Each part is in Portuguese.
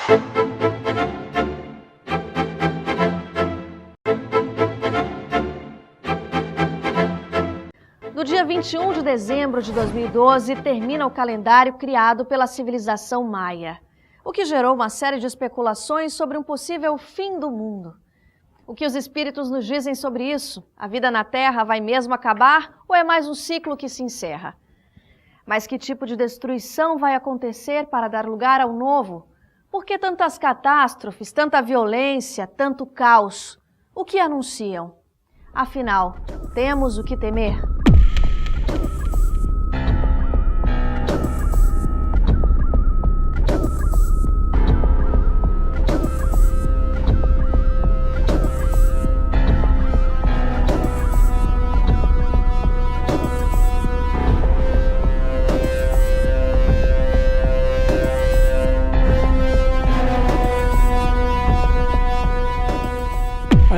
No dia 21 de dezembro de 2012, termina o calendário criado pela civilização maia, o que gerou uma série de especulações sobre um possível fim do mundo. O que os espíritos nos dizem sobre isso? A vida na Terra vai mesmo acabar ou é mais um ciclo que se encerra? Mas que tipo de destruição vai acontecer para dar lugar ao novo? Por que tantas catástrofes, tanta violência, tanto caos? O que anunciam? Afinal, temos o que temer?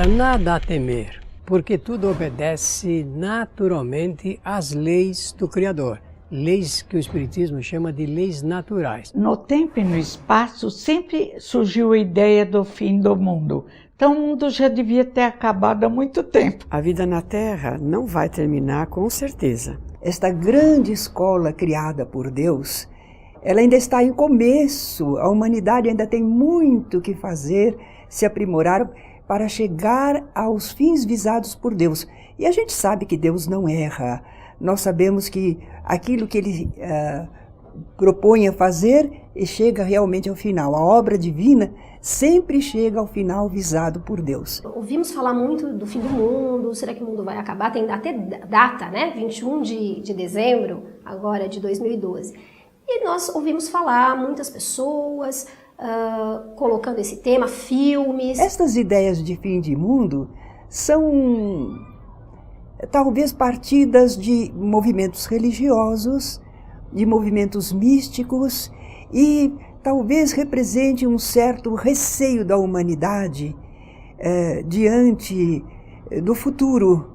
Nada a temer, porque tudo obedece naturalmente às leis do Criador, leis que o Espiritismo chama de leis naturais. No tempo e no espaço sempre surgiu a ideia do fim do mundo. Então o mundo já devia ter acabado há muito tempo. A vida na Terra não vai terminar com certeza. Esta grande escola criada por Deus, ela ainda está em começo. A humanidade ainda tem muito que fazer, se aprimorar para chegar aos fins visados por Deus. E a gente sabe que Deus não erra. Nós sabemos que aquilo que Ele propõe a fazer chega realmente ao final. A obra divina sempre chega ao final visado por Deus. Ouvimos falar muito do fim do mundo, será que o mundo vai acabar? Tem até data, né? 21 de dezembro, agora de 2012. E nós ouvimos falar, muitas pessoas colocando esse tema, filmes. Estas ideias de fim de mundo são talvez partidas de movimentos religiosos, de movimentos místicos e talvez represente um certo receio da humanidade diante do futuro,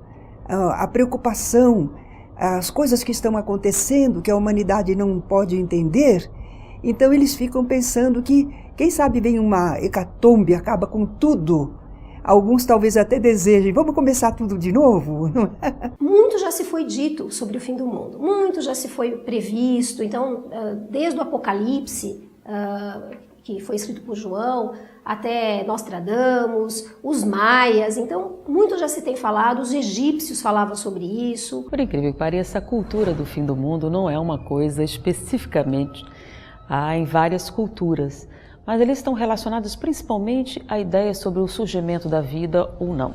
a preocupação, as coisas que estão acontecendo que a humanidade não pode entender. Então eles ficam pensando que, quem sabe vem uma hecatombe, acaba com tudo. Alguns talvez até desejem, vamos começar tudo de novo? Muito já se foi dito sobre o fim do mundo, muito já se foi previsto. Então, desde o Apocalipse, que foi escrito por João, até Nostradamus, os maias, então muito já se tem falado, os egípcios falavam sobre isso. Por incrível que pareça, a cultura do fim do mundo não é uma coisa especificamente em várias culturas, mas eles estão relacionados principalmente à ideia sobre o surgimento da vida ou não.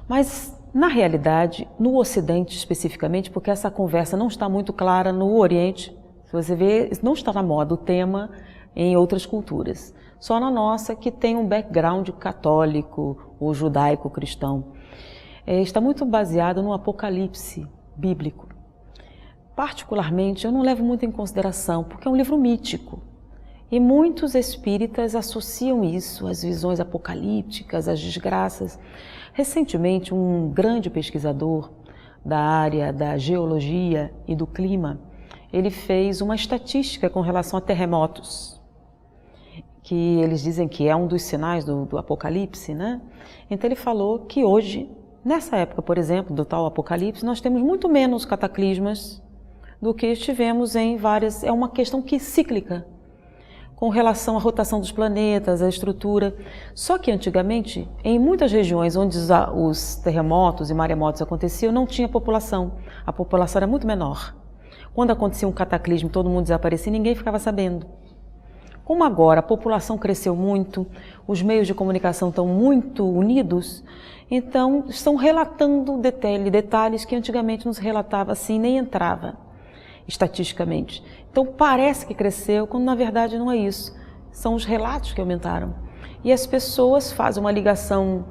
Mas, na realidade, no Ocidente especificamente, porque essa conversa não está muito clara no Oriente, se você vê, não está na moda o tema em outras culturas, só na nossa que tem um background católico ou judaico-cristão. Está muito baseado no Apocalipse bíblico. Particularmente, eu não levo muito em consideração, porque é um livro mítico. E muitos espíritas associam isso às visões apocalípticas, às desgraças. Recentemente, um grande pesquisador da área da geologia e do clima, ele fez uma estatística com relação a terremotos, que eles dizem que é um dos sinais do apocalipse, né? Então ele falou que hoje, nessa época, por exemplo, do tal apocalipse, nós temos muito menos cataclismas do que tivemos em várias... É uma questão que cíclica, com relação à rotação dos planetas, à estrutura. Só que antigamente, em muitas regiões onde os terremotos e maremotos aconteciam, não tinha população. A população era muito menor. Quando acontecia um cataclismo, todo mundo desaparecia, ninguém ficava sabendo. Como agora a população cresceu muito, os meios de comunicação estão muito unidos, então estão relatando detalhes que antigamente não se relatava assim, nem entrava estatisticamente. Então parece que cresceu, quando na verdade não é isso. São os relatos que aumentaram. E as pessoas fazem uma ligação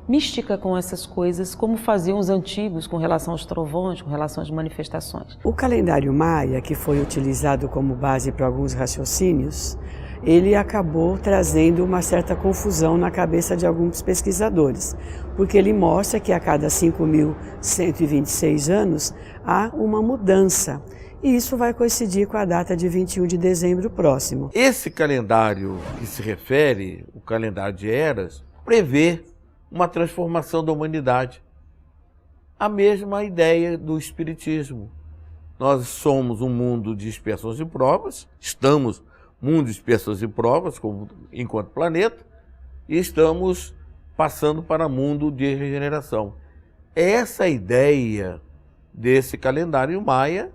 mística com essas coisas, como faziam os antigos com relação aos trovões, com relação às manifestações. O calendário maia, que foi utilizado como base para alguns raciocínios, ele acabou trazendo uma certa confusão na cabeça de alguns pesquisadores, porque ele mostra que a cada 5.126 anos há uma mudança. e isso vai coincidir com a data de 21 de dezembro próximo. Esse calendário que se refere, o calendário de eras, prevê uma transformação da humanidade. A mesma ideia do Espiritismo. Nós somos um mundo de expiações e provas, estamos mundo de expiações e provas, enquanto planeta, e estamos passando para mundo de regeneração. Essa ideia desse calendário maia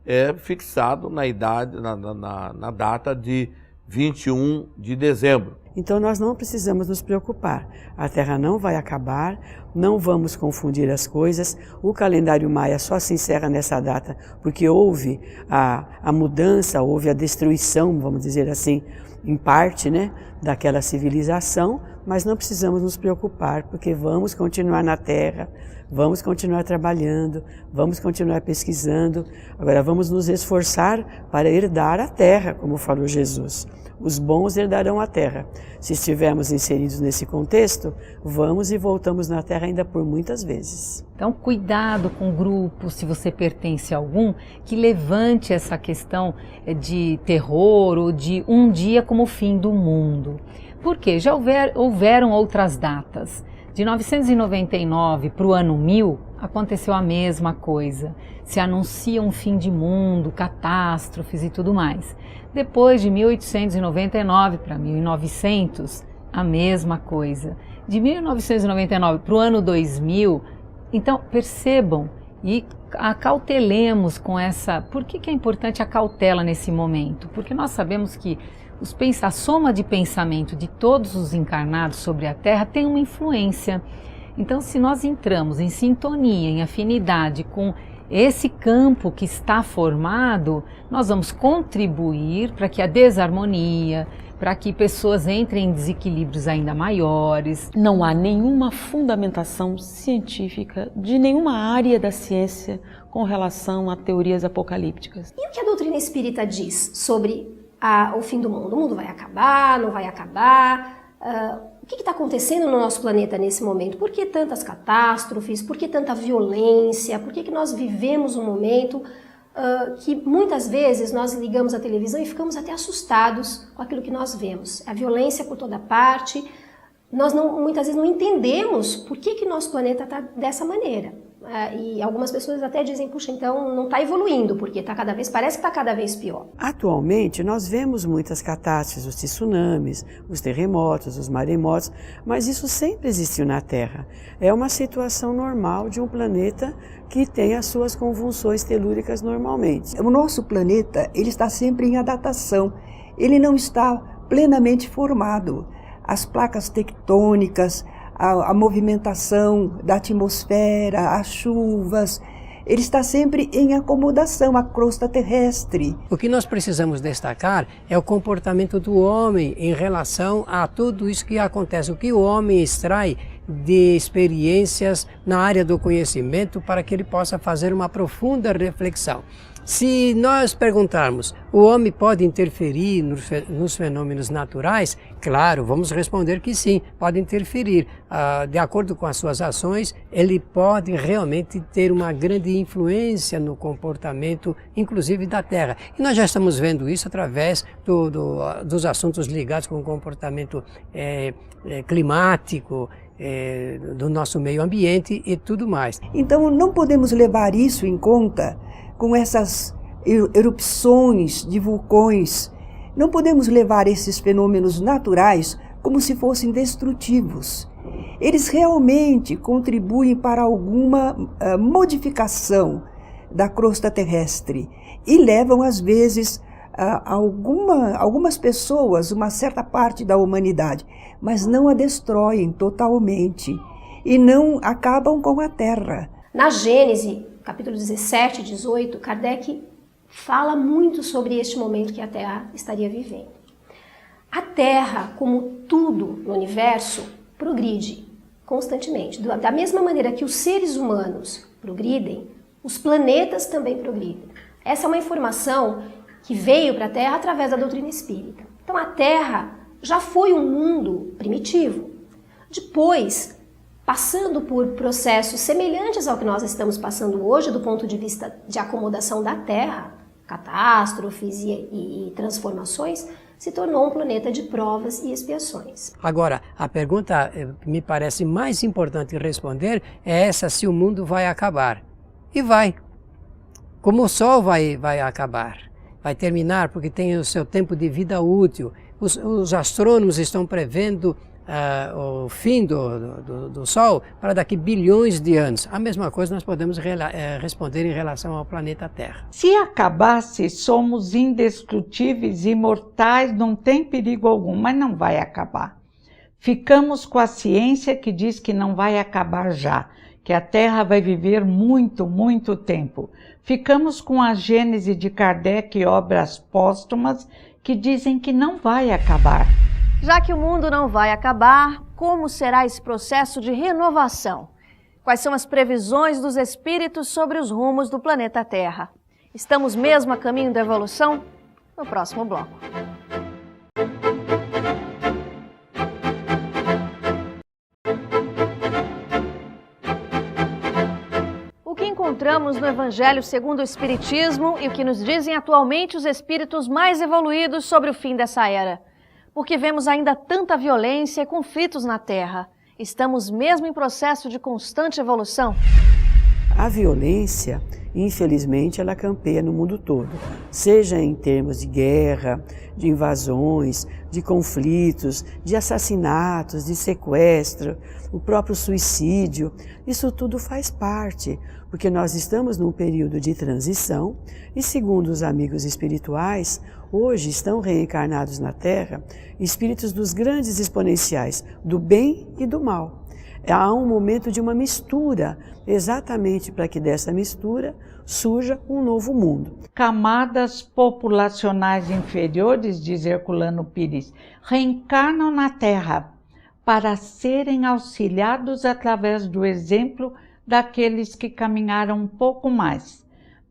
é fixado na data de 21 de dezembro. Então nós não precisamos nos preocupar. A Terra não vai acabar, não vamos confundir as coisas. O calendário maia só se encerra nessa data porque houve a mudança, houve a destruição, vamos dizer assim, em parte, né, daquela civilização, mas não precisamos nos preocupar porque vamos continuar na Terra, vamos continuar trabalhando, vamos continuar pesquisando. Agora vamos nos esforçar para herdar a Terra, como falou Jesus. Os bons herdarão a terra. Se estivermos inseridos nesse contexto, vamos e voltamos na Terra ainda por muitas vezes. Então, cuidado com o grupo, se você pertence a algum, que levante essa questão de terror ou de um dia como o fim do mundo. Por quê? Já houveram outras datas. De 999 para o ano 1000, aconteceu a mesma coisa. Se anuncia um fim de mundo, catástrofes e tudo mais. Depois de 1899 para 1900, a mesma coisa. De 1999 para o ano 2000, então percebam e acautelemos com essa... Por que é importante a cautela nesse momento? Porque nós sabemos que a soma de pensamento de todos os encarnados sobre a Terra tem uma influência. Então, se nós entramos em sintonia, em afinidade com esse campo que está formado, nós vamos contribuir para que a desarmonia, para que pessoas entrem em desequilíbrios ainda maiores. Não há nenhuma fundamentação científica de nenhuma área da ciência com relação a teorias apocalípticas. E o que a doutrina espírita diz sobre o fim do mundo? O mundo vai acabar, não vai acabar? O que está acontecendo no nosso planeta nesse momento? Por que tantas catástrofes? Por que tanta violência? Por que nós vivemos um momento que muitas vezes nós ligamos a televisão e ficamos até assustados com aquilo que nós vemos? A violência por toda parte. Nós muitas vezes não entendemos por que nosso planeta está dessa maneira. E algumas pessoas até dizem, puxa, então não está evoluindo, porque parece que está cada vez pior. Atualmente nós vemos muitas catástrofes, os tsunamis, os terremotos, os maremotos, mas isso sempre existiu na Terra. É uma situação normal de um planeta que tem as suas convulsões telúricas normalmente. O nosso planeta, ele está sempre em adaptação, ele não está plenamente formado. As placas tectônicas, a movimentação da atmosfera, as chuvas, ele está sempre em acomodação, a crosta terrestre. O que nós precisamos destacar é o comportamento do homem em relação a tudo isso que acontece, o que o homem extrai de experiências na área do conhecimento para que ele possa fazer uma profunda reflexão. Se nós perguntarmos, o homem pode interferir nos fenômenos naturais? Claro, vamos responder que sim, pode interferir. De acordo com as suas ações, ele pode realmente ter uma grande influência no comportamento, inclusive da Terra. E nós já estamos vendo isso através dos assuntos ligados com o comportamento climático, do nosso meio ambiente e tudo mais. Então não podemos levar isso em conta com essas erupções de vulcões. Não podemos levar esses fenômenos naturais como se fossem destrutivos. Eles realmente contribuem para alguma modificação da crosta terrestre e levam, às vezes, algumas pessoas, uma certa parte da humanidade, mas não a destroem totalmente e não acabam com a Terra. Na Gênese, capítulo 17 e 18, Kardec fala muito sobre este momento que a Terra estaria vivendo. A Terra, como tudo no universo, progride constantemente. Da mesma maneira que os seres humanos progridem, os planetas também progridem. Essa é uma informação que veio para a Terra através da doutrina espírita. Então a Terra já foi um mundo primitivo. Depois, passando por processos semelhantes ao que nós estamos passando hoje, do ponto de vista de acomodação da Terra, catástrofes e transformações, se tornou um planeta de provas e expiações. Agora, a pergunta que me parece mais importante responder é essa: se o mundo vai acabar. E vai. Como o Sol vai acabar. Vai terminar porque tem o seu tempo de vida útil. Os astrônomos estão prevendo o fim do Sol para daqui bilhões de anos. A mesma coisa nós podemos responder em relação ao planeta Terra. Se acabasse, somos indestrutíveis, imortais, não tem perigo algum, mas não vai acabar. Ficamos com a ciência que diz que não vai acabar já, que a Terra vai viver muito, muito tempo. Ficamos com a Gênese de Kardec e obras póstumas que dizem que não vai acabar. Já que o mundo não vai acabar, como será esse processo de renovação? Quais são as previsões dos espíritos sobre os rumos do planeta Terra? Estamos mesmo a caminho da evolução? No próximo bloco. O que encontramos no Evangelho segundo o Espiritismo e o que nos dizem atualmente os espíritos mais evoluídos sobre o fim dessa era? Porque vemos ainda tanta violência e conflitos na Terra. Estamos mesmo em processo de constante evolução? A violência, infelizmente, ela campeia no mundo todo, seja em termos de guerra, de invasões, de conflitos, de assassinatos, de sequestro, o próprio suicídio. Isso tudo faz parte, porque nós estamos num período de transição e, segundo os amigos espirituais, hoje estão reencarnados na Terra espíritos dos grandes exponenciais, do bem e do mal. Há um momento de uma mistura, exatamente para que dessa mistura surja um novo mundo. Camadas populacionais inferiores, diz Herculano Pires, reencarnam na Terra para serem auxiliados através do exemplo daqueles que caminharam um pouco mais.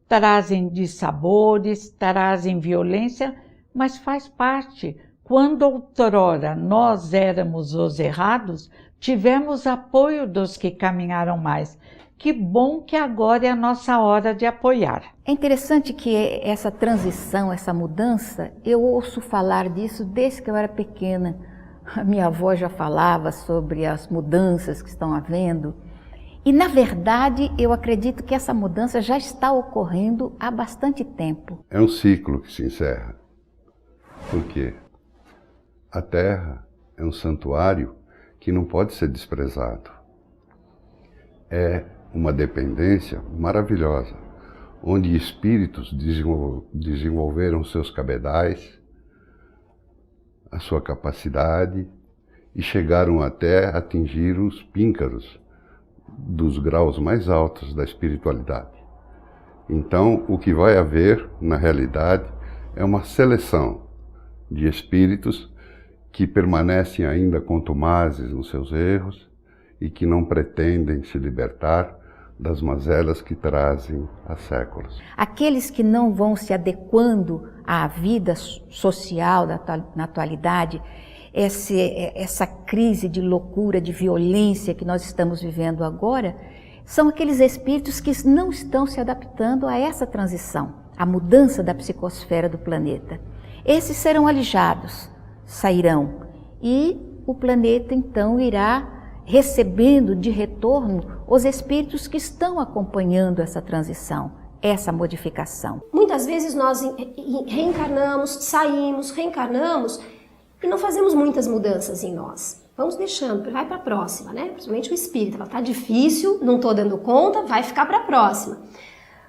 Trazem dissabores, trazem violência, mas faz parte. Quando outrora nós éramos os errados, tivemos apoio dos que caminharam mais. Que bom que agora é a nossa hora de apoiar. É interessante que essa transição, essa mudança, eu ouço falar disso desde que eu era pequena. A minha avó já falava sobre as mudanças que estão havendo. E, na verdade, eu acredito que essa mudança já está ocorrendo há bastante tempo. É um ciclo que se encerra. Por quê? A Terra é um santuário que não pode ser desprezado. É uma dependência maravilhosa, onde espíritos desenvolveram seus cabedais, a sua capacidade e chegaram até atingir os píncaros dos graus mais altos da espiritualidade. Então, o que vai haver, na realidade, é uma seleção de espíritos que permanecem ainda contumazes nos seus erros e que não pretendem se libertar das mazelas que trazem há séculos. Aqueles que não vão se adequando à vida social na atualidade, essa crise de loucura, de violência que nós estamos vivendo agora, são aqueles espíritos que não estão se adaptando a essa transição, a mudança da psicosfera do planeta. Esses serão alijados, sairão, e o planeta então irá recebendo de retorno os espíritos que estão acompanhando essa transição, essa modificação. Muitas vezes nós reencarnamos, saímos, reencarnamos e não fazemos muitas mudanças em nós. Vamos deixando, vai para a próxima, né? Principalmente o espírito, está difícil, não estou dando conta, vai ficar para a próxima.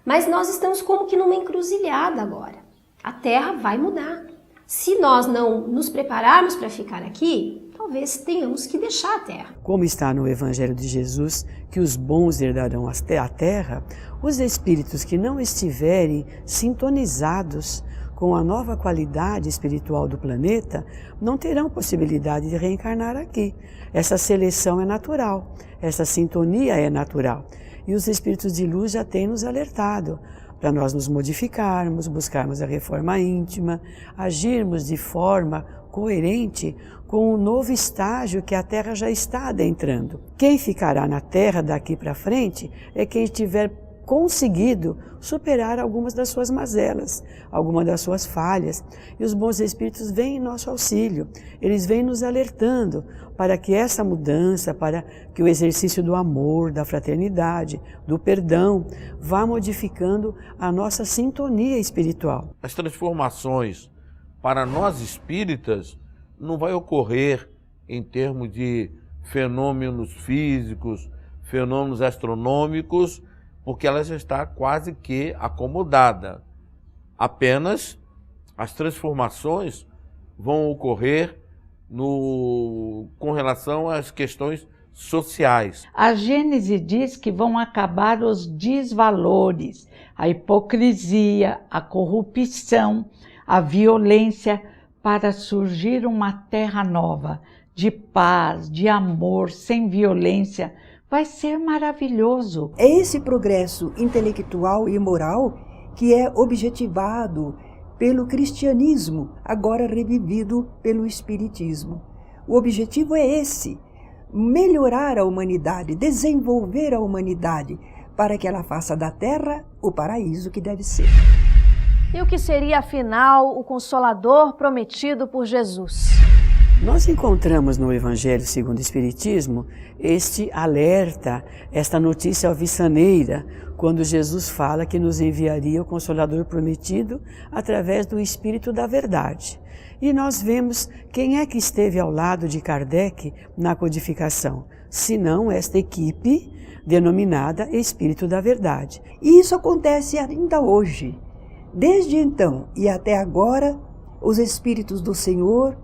Mas nós estamos como que numa encruzilhada agora. A Terra vai mudar. Se nós não nos prepararmos para ficar aqui, talvez tenhamos que deixar a Terra. Como está no Evangelho de Jesus, que os bons herdarão a Terra, os espíritos que não estiverem sintonizados com a nova qualidade espiritual do planeta, não terão possibilidade de reencarnar aqui. Essa seleção é natural, essa sintonia é natural. E os espíritos de luz já têm nos alertado para nós nos modificarmos, buscarmos a reforma íntima, agirmos de forma coerente com o novo estágio que a Terra já está adentrando. Quem ficará na Terra daqui para frente é quem estiver conseguido superar algumas das suas mazelas, algumas das suas falhas. E os bons espíritos vêm em nosso auxílio, eles vêm nos alertando para que essa mudança, para que o exercício do amor, da fraternidade, do perdão, vá modificando a nossa sintonia espiritual. As transformações para nós espíritas não vai ocorrer em termos de fenômenos físicos, fenômenos astronômicos, porque ela já está quase que acomodada. Apenas as transformações vão ocorrer com relação às questões sociais. A Gênese diz que vão acabar os desvalores, a hipocrisia, a corrupção, a violência, para surgir uma terra nova, de paz, de amor, sem violência. Vai ser maravilhoso. É esse progresso intelectual e moral que é objetivado pelo cristianismo, agora revivido pelo espiritismo. O objetivo é esse: melhorar a humanidade, desenvolver a humanidade, para que ela faça da Terra o paraíso que deve ser. E o que seria, afinal, o Consolador prometido por Jesus? Nós encontramos no Evangelho segundo o Espiritismo este alerta, esta notícia alvissaneira, quando Jesus fala que nos enviaria o Consolador prometido através do Espírito da Verdade. E nós vemos quem é que esteve ao lado de Kardec na codificação, senão esta equipe denominada Espírito da Verdade. E isso acontece ainda hoje. Desde então e até agora, os Espíritos do Senhor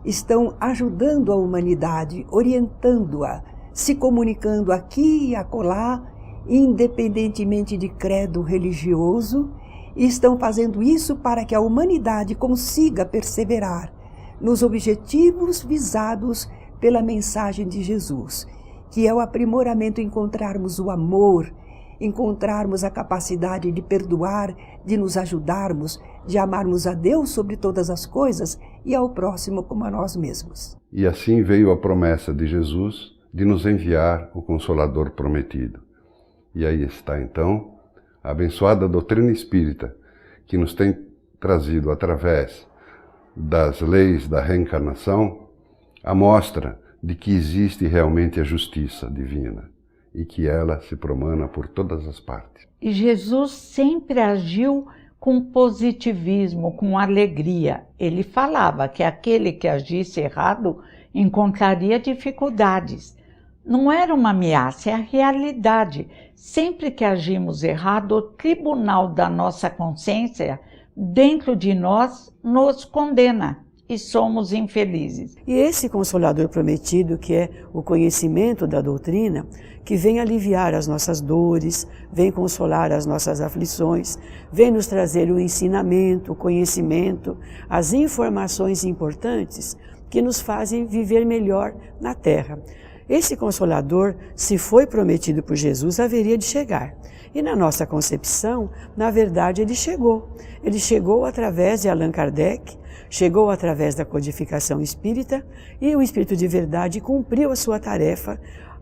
estão ajudando a humanidade, orientando-a, se comunicando aqui e acolá, independentemente de credo religioso, e estão fazendo isso para que a humanidade consiga perseverar nos objetivos visados pela mensagem de Jesus, que é o aprimoramento, encontrarmos o amor, encontrarmos a capacidade de perdoar, de nos ajudarmos, de amarmos a Deus sobre todas as coisas e ao próximo como a nós mesmos. E assim veio a promessa de Jesus de nos enviar o Consolador prometido. E aí está então a abençoada doutrina espírita, que nos tem trazido através das leis da reencarnação a mostra de que existe realmente a justiça divina e que ela se promana por todas as partes. E Jesus sempre agiu com positivismo, com alegria. Ele falava que aquele que agisse errado encontraria dificuldades. Não era uma ameaça, é a realidade. Sempre que agimos errado, o tribunal da nossa consciência, dentro de nós, nos condena e somos infelizes. E esse Consolador prometido, que é o conhecimento da doutrina, que vem aliviar as nossas dores, vem consolar as nossas aflições, vem nos trazer o ensinamento, o conhecimento, as informações importantes que nos fazem viver melhor na Terra. Esse Consolador, se foi prometido por Jesus, haveria de chegar. E na nossa concepção, na verdade, ele chegou. Ele chegou através de Allan Kardec, chegou através da codificação espírita, e o Espírito de Verdade cumpriu a sua tarefa,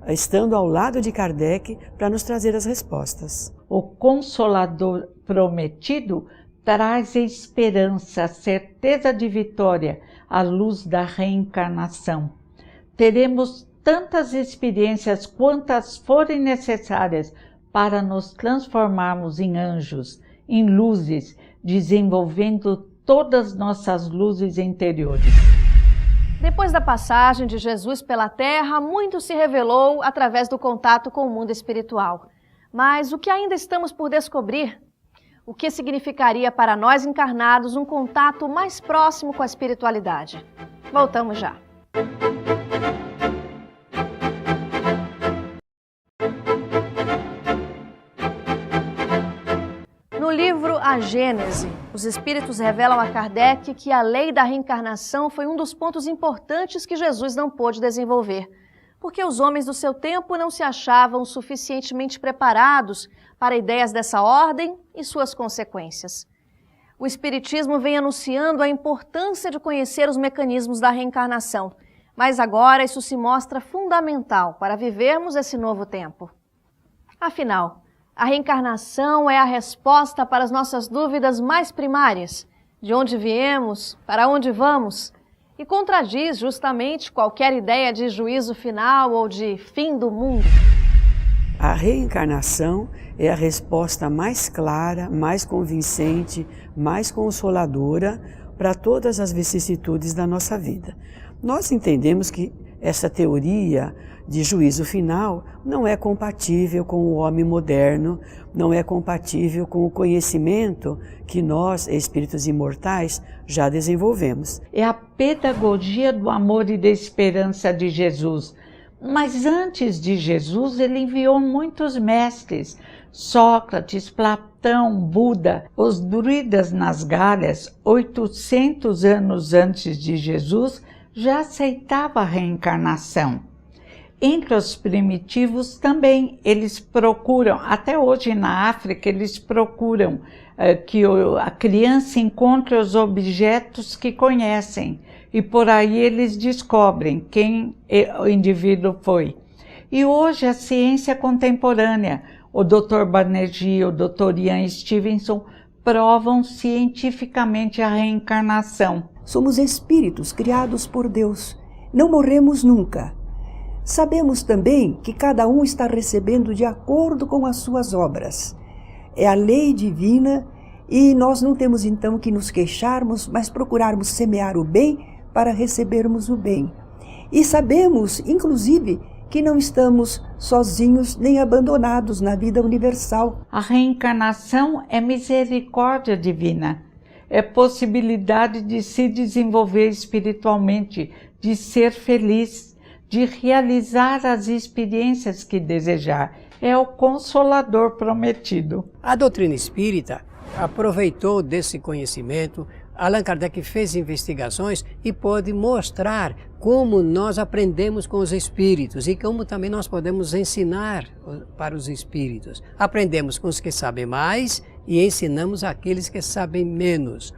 estando ao lado de Kardec para nos trazer as respostas. O Consolador prometido traz esperança, certeza de vitória, à luz da reencarnação. Teremos tantas experiências quantas forem necessárias para nos transformarmos em anjos, em luzes, desenvolvendo todas nossas luzes interiores. Depois da passagem de Jesus pela Terra, muito se revelou através do contato com o mundo espiritual. Mas o que ainda estamos por descobrir? O que significaria para nós encarnados um contato mais próximo com a espiritualidade? Voltamos já. No livro A Gênese, os espíritos revelam a Kardec que a lei da reencarnação foi um dos pontos importantes que Jesus não pôde desenvolver, porque os homens do seu tempo não se achavam suficientemente preparados para ideias dessa ordem e suas consequências. O Espiritismo vem anunciando a importância de conhecer os mecanismos da reencarnação, mas agora isso se mostra fundamental para vivermos esse novo tempo. Afinal, A reencarnação é a resposta para as nossas dúvidas mais primárias. De onde viemos? Para onde vamos? E contradiz justamente qualquer ideia de juízo final ou de fim do mundo. A reencarnação é a resposta mais clara, mais convincente, mais consoladora para todas as vicissitudes da nossa vida. Nós entendemos que essa teoria de juízo final não é compatível com o homem moderno, não é compatível com o conhecimento que nós, espíritos imortais, já desenvolvemos. É a pedagogia do amor e da esperança de Jesus. Mas antes de Jesus, ele enviou muitos mestres, Sócrates, Platão, Buda. Os druidas nas Galhas, 800 anos antes de Jesus, já aceitavam a reencarnação. Entre os primitivos também, eles procuram, até hoje na África, eles procuram que a criança encontre os objetos que conhecem e por aí eles descobrem quem o indivíduo foi. E hoje a ciência contemporânea, o Dr. Banerjee, o Dr. Ian Stevenson, provam cientificamente a reencarnação. Somos espíritos criados por Deus, não morremos nunca. Sabemos também que cada um está recebendo de acordo com as suas obras. É a lei divina e nós não temos então que nos queixarmos, mas procurarmos semear o bem para recebermos o bem. E sabemos, inclusive, que não estamos sozinhos nem abandonados na vida universal. A reencarnação é misericórdia divina, é possibilidade de se desenvolver espiritualmente, de ser feliz, de realizar as experiências que desejar. É o Consolador prometido. A doutrina espírita aproveitou desse conhecimento. Allan Kardec fez investigações e pôde mostrar como nós aprendemos com os espíritos e como também nós podemos ensinar para os espíritos. Aprendemos com os que sabem mais e ensinamos aqueles que sabem menos.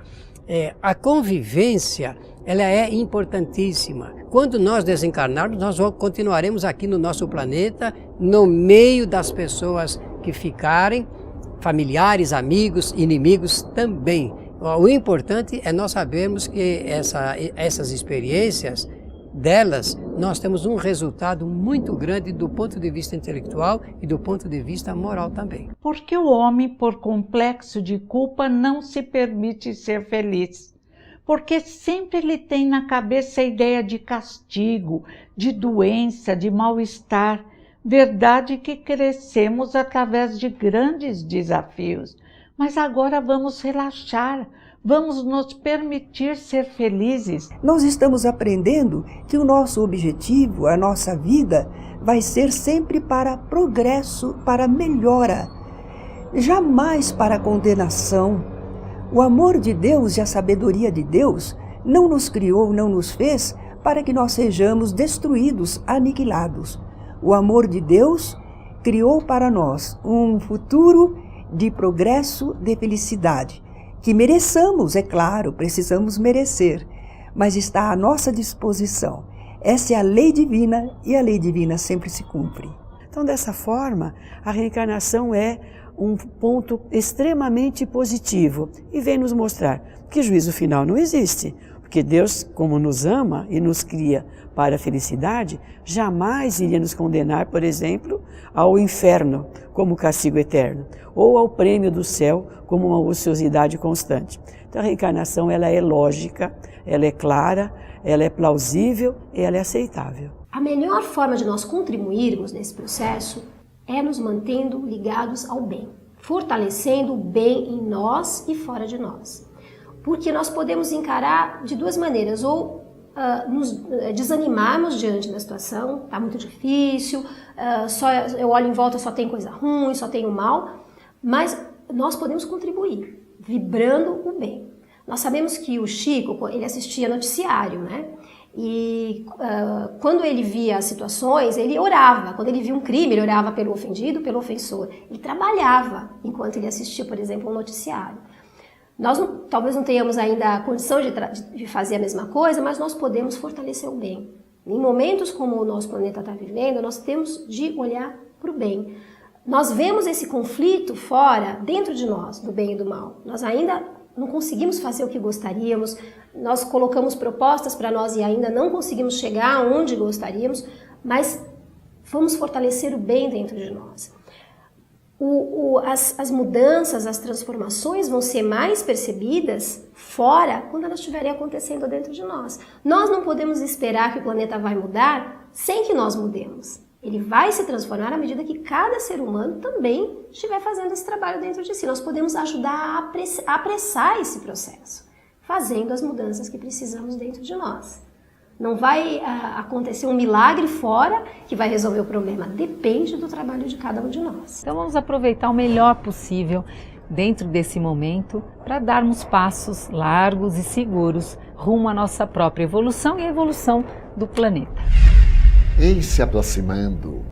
A convivência, ela é importantíssima. Quando nós desencarnarmos, nós continuaremos aqui no nosso planeta, no meio das pessoas que ficarem, familiares, amigos, inimigos também. O importante é nós sabermos que essas experiências delas, nós temos um resultado muito grande do ponto de vista intelectual e do ponto de vista moral também. Porque o homem, por complexo de culpa, não se permite ser feliz. Porque sempre ele tem na cabeça a ideia de castigo, de doença, de mal-estar. Verdade que crescemos através de grandes desafios. Mas agora vamos relaxar, vamos nos permitir ser felizes. Nós estamos aprendendo que o nosso objetivo, a nossa vida, vai ser sempre para progresso, para melhora, jamais para condenação. O amor de Deus e a sabedoria de Deus não nos criou, não nos fez para que nós sejamos destruídos, aniquilados. O amor de Deus criou para nós um futuro de progresso, de felicidade, que mereçamos, é claro, precisamos merecer, mas está à nossa disposição. Essa é a lei divina e a lei divina sempre se cumpre. Então, dessa forma, a reencarnação é um ponto extremamente positivo e vem nos mostrar que juízo final não existe, porque Deus, como nos ama e nos cria para a felicidade, jamais iria nos condenar, por exemplo, ao inferno como castigo eterno, ou ao prêmio do céu como uma ociosidade constante. Então a reencarnação ela é lógica, ela é clara, ela é plausível e ela é aceitável. A melhor forma de nós contribuirmos nesse processo é nos mantendo ligados ao bem, fortalecendo o bem em nós e fora de nós. Porque nós podemos encarar de duas maneiras, ou nos desanimarmos diante da situação, está muito difícil, eu olho em volta, só tem coisa ruim, só tem o mal, mas nós podemos contribuir, vibrando o bem. Nós sabemos que o Chico, ele assistia noticiário, né? E quando ele via as situações, ele orava. Quando ele via um crime, ele orava pelo ofendido, pelo ofensor. Ele trabalhava enquanto ele assistia, por exemplo, um noticiário. Nós talvez não tenhamos ainda a condição de fazer a mesma coisa, mas nós podemos fortalecer o bem. Em momentos como o nosso planeta está vivendo, nós temos de olhar para o bem. Nós vemos esse conflito fora, dentro de nós, do bem e do mal. Nós ainda não conseguimos fazer o que gostaríamos, nós colocamos propostas para nós e ainda não conseguimos chegar aonde gostaríamos, mas vamos fortalecer o bem dentro de nós. As mudanças, as transformações vão ser mais percebidas fora quando elas estiverem acontecendo dentro de nós. Nós não podemos esperar que o planeta vai mudar sem que nós mudemos. Ele vai se transformar à medida que cada ser humano também estiver fazendo esse trabalho dentro de si. Nós podemos ajudar a apressar esse processo, fazendo as mudanças que precisamos dentro de nós. Não vai acontecer um milagre fora que vai resolver o problema. Depende do trabalho de cada um de nós. Então vamos aproveitar o melhor possível dentro desse momento para darmos passos largos e seguros rumo à nossa própria evolução e à evolução do planeta. Em se aproximando,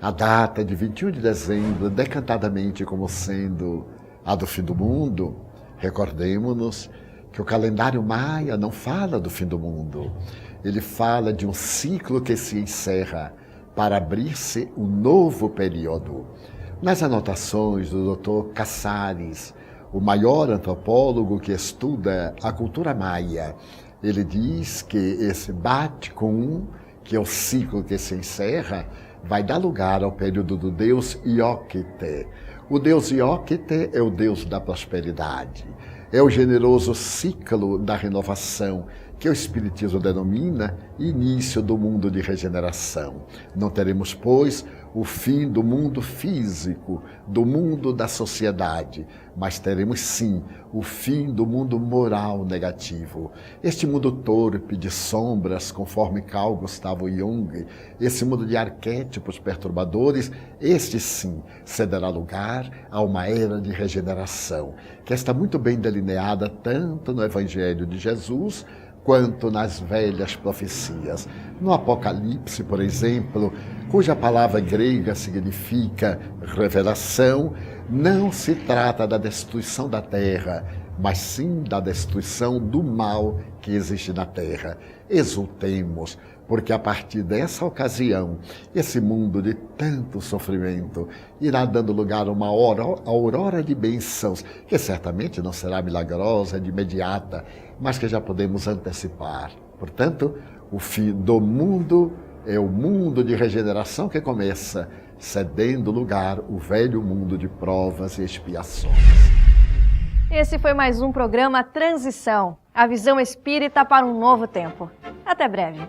a data de 21 de dezembro, decantadamente como sendo a do fim do mundo, recordemos-nos que o calendário maia não fala do fim do mundo. Ele fala de um ciclo que se encerra para abrir-se um novo período. Nas anotações do Dr. Casares, o maior antropólogo que estuda a cultura maia, ele diz que esse Batkun, que é o ciclo que se encerra, vai dar lugar ao período do deus Iokte. O deus Iokte é o deus da prosperidade. É o generoso ciclo da renovação, que o Espiritismo denomina início do mundo de regeneração. Não teremos, pois, o fim do mundo físico, do mundo da sociedade, mas teremos sim o fim do mundo moral negativo. Este mundo torpe de sombras, conforme Carl Gustav Jung, esse mundo de arquétipos perturbadores, este sim cederá lugar a uma era de regeneração, que está muito bem delineada tanto no Evangelho de Jesus, quanto nas velhas profecias. No Apocalipse, por exemplo, cuja palavra grega significa revelação, não se trata da destruição da terra, mas sim da destruição do mal que existe na terra. Exultemos, porque a partir dessa ocasião, esse mundo de tanto sofrimento irá dando lugar a uma aurora de bênçãos, que certamente não será milagrosa de imediata, mas que já podemos antecipar. Portanto, o fim do mundo é o mundo de regeneração que começa, cedendo lugar ao velho mundo de provas e expiações. Esse foi mais um programa Transição, a visão espírita para um novo tempo. Até breve.